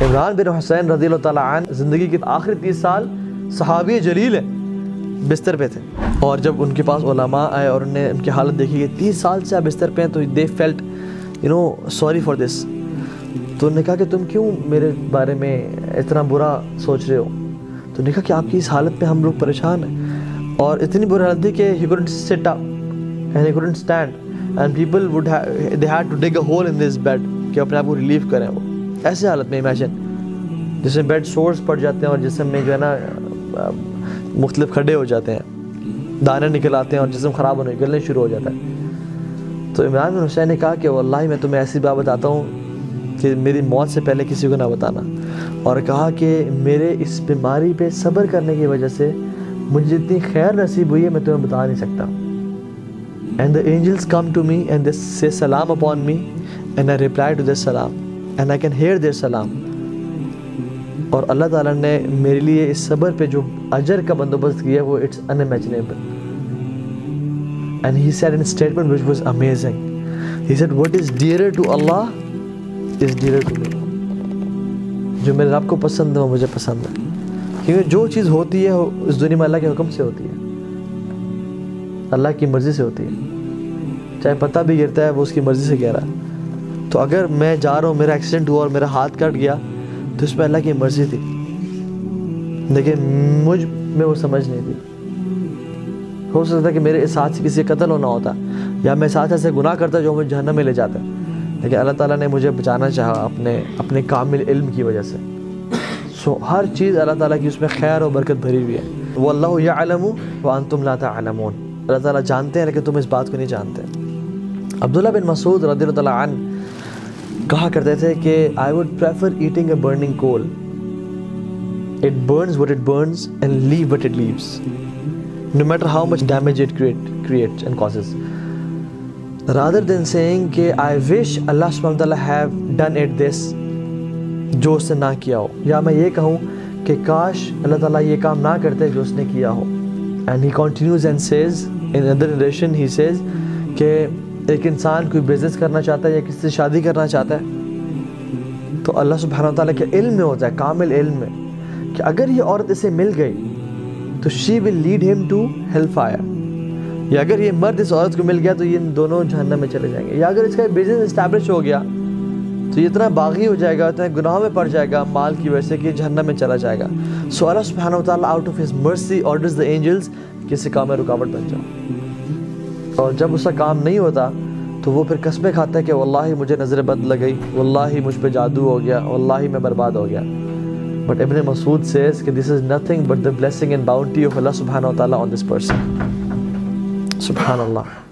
عمران بن حسین رضی اللہ تعالیٰ عنہ زندگی کے آخری 30 سال صحابی جلیل ہیں، بستر پہ تھے، اور جب ان کے پاس علماء آئے اور انہوں نے ان کی حالت دیکھی کہ 30 سال سے آپ بستر پہ ہیں، تو they felt sorry for this. تو انہوں نے کہا کہ تم کیوں میرے بارے میں اتنا برا سوچ رہے ہو؟ تو انہوں نے کہا کہ آپ کی اس حالت پہ ہم لوگ پریشان ہیں، اور اتنی بری حالت تھی کہ he couldn't sit up and he couldn't stand and people they had to dig a hole in this bed کہ اپنے آپ کو ریلیف کریں. وہ ایسے حالت میں امیجن جس میں بیڈ سورس پڑ جاتے ہیں اور جسم میں جو ہے نا مختلف کھڈے ہو جاتے ہیں، دانے نکل آتے ہیں اور جسم خراب ہونے نکلنے شروع ہو جاتا ہے. تو عمران بن حسین نے کہا کہ واللہ میں تمہیں ایسی بات بتاتا ہوں کہ میری موت سے پہلے کسی کو نہ بتانا، اور کہا کہ میرے اس بیماری پہ صبر کرنے کی وجہ سے مجھے اتنی خیر نصیب ہوئی ہے میں تمہیں بتا نہیں سکتا. And the angels come to me and they say salam upon me and I reply to their salam and I can hear their salam. اور اللہ تعالیٰ نے میرے لیے اس صبر پہ جو اجر کا بندوبست کیا وہ it's unimaginable. And he said in a statement which was amazing. He said what is dearer to Allah is dearer to me. جو میرے رب کو پسند ہے وہ مجھے پسند ہے، کیونکہ جو چیز ہوتی ہے اس دنیا میں اللہ کے حکم سے ہوتی ہے، اللہ کی مرضی سے ہوتی ہے. چاہے پتہ بھی گرتا ہے وہ اس کی مرضی سے گرا ہے. تو اگر میں جا رہا ہوں، میرا ایکسیڈنٹ ہوا اور میرا ہاتھ کٹ گیا تو اس میں اللہ کی مرضی تھی، لیکن مجھ میں وہ سمجھ نہیں تھی. ہو سکتا ہے کہ میرے اس ہاتھ سے کسی قتل ہونا ہوتا، یا میں اس ہاتھ سے گناہ کرتا جو مجھے جہنم میں لے جاتا، لیکن اللہ تعالیٰ نے مجھے بچانا چاہا اپنے کامل علم کی وجہ سے. سو ہر چیز اللہ تعالیٰ کی اس میں خیر و برکت بھری ہوئی ہے. واللہ یعلم وانتم لا تعلمون. اللہ تعالیٰ جانتے ہیں لیکن تم اس بات کو نہیں جانتے. عبداللہ بن مسعود رضی اللہ تعالیٰ عنہ کہا کرتے تھے کہ I would prefer eating a burning coal. It burns what it burns and leave what it leaves, no matter how much damage it creates and causes, rather than saying کہ I wish Allah subhanahu wa ta'ala have done it this, جو اس نے نہ کیا ہو، یا میں یہ کہوں کہ کاش اللہ تعالیٰ یہ کام نہ کرتے جو اس نے کیا ہو. And he continues and says in another narration he says کہ ایک انسان کوئی بزنس کرنا چاہتا ہے یا کسی سے شادی کرنا چاہتا ہے تو اللہ سبحانہ وتعالیٰ کے علم میں ہوتا ہے، کامل علم میں، کہ اگر یہ عورت اسے مل گئی تو she will lead him to hellfire، یا اگر یہ مرد اس عورت کو مل گیا تو یہ دونوں جہنم میں چلے جائیں گے، یا اگر اس کا بزنس اسٹیبلش ہو گیا تو یہ اتنا باغی ہو جائے گا، اتنا گناہوں میں پڑ جائے گا مال کی وجہ سے کہ جہنم میں چلا جائے گا. سو اللہ سبحانہ وتعالیٰ out of his mercy orders the angels کہ اس کام میں رکاوٹ بن جاؤ. اور جب اس کا کام نہیں ہوتا تو وہ پھر قسمیں کھاتا ہے کہ واللہ مجھے نظر بد لگ گئی، واللہ مجھ پہ جادو ہو گیا، واللہ میں برباد ہو گیا. But Ibn Masud says کہ this is nothing but the blessing and bounty of Allah subhanahu wa ta'ala on this person. سبحان اللہ.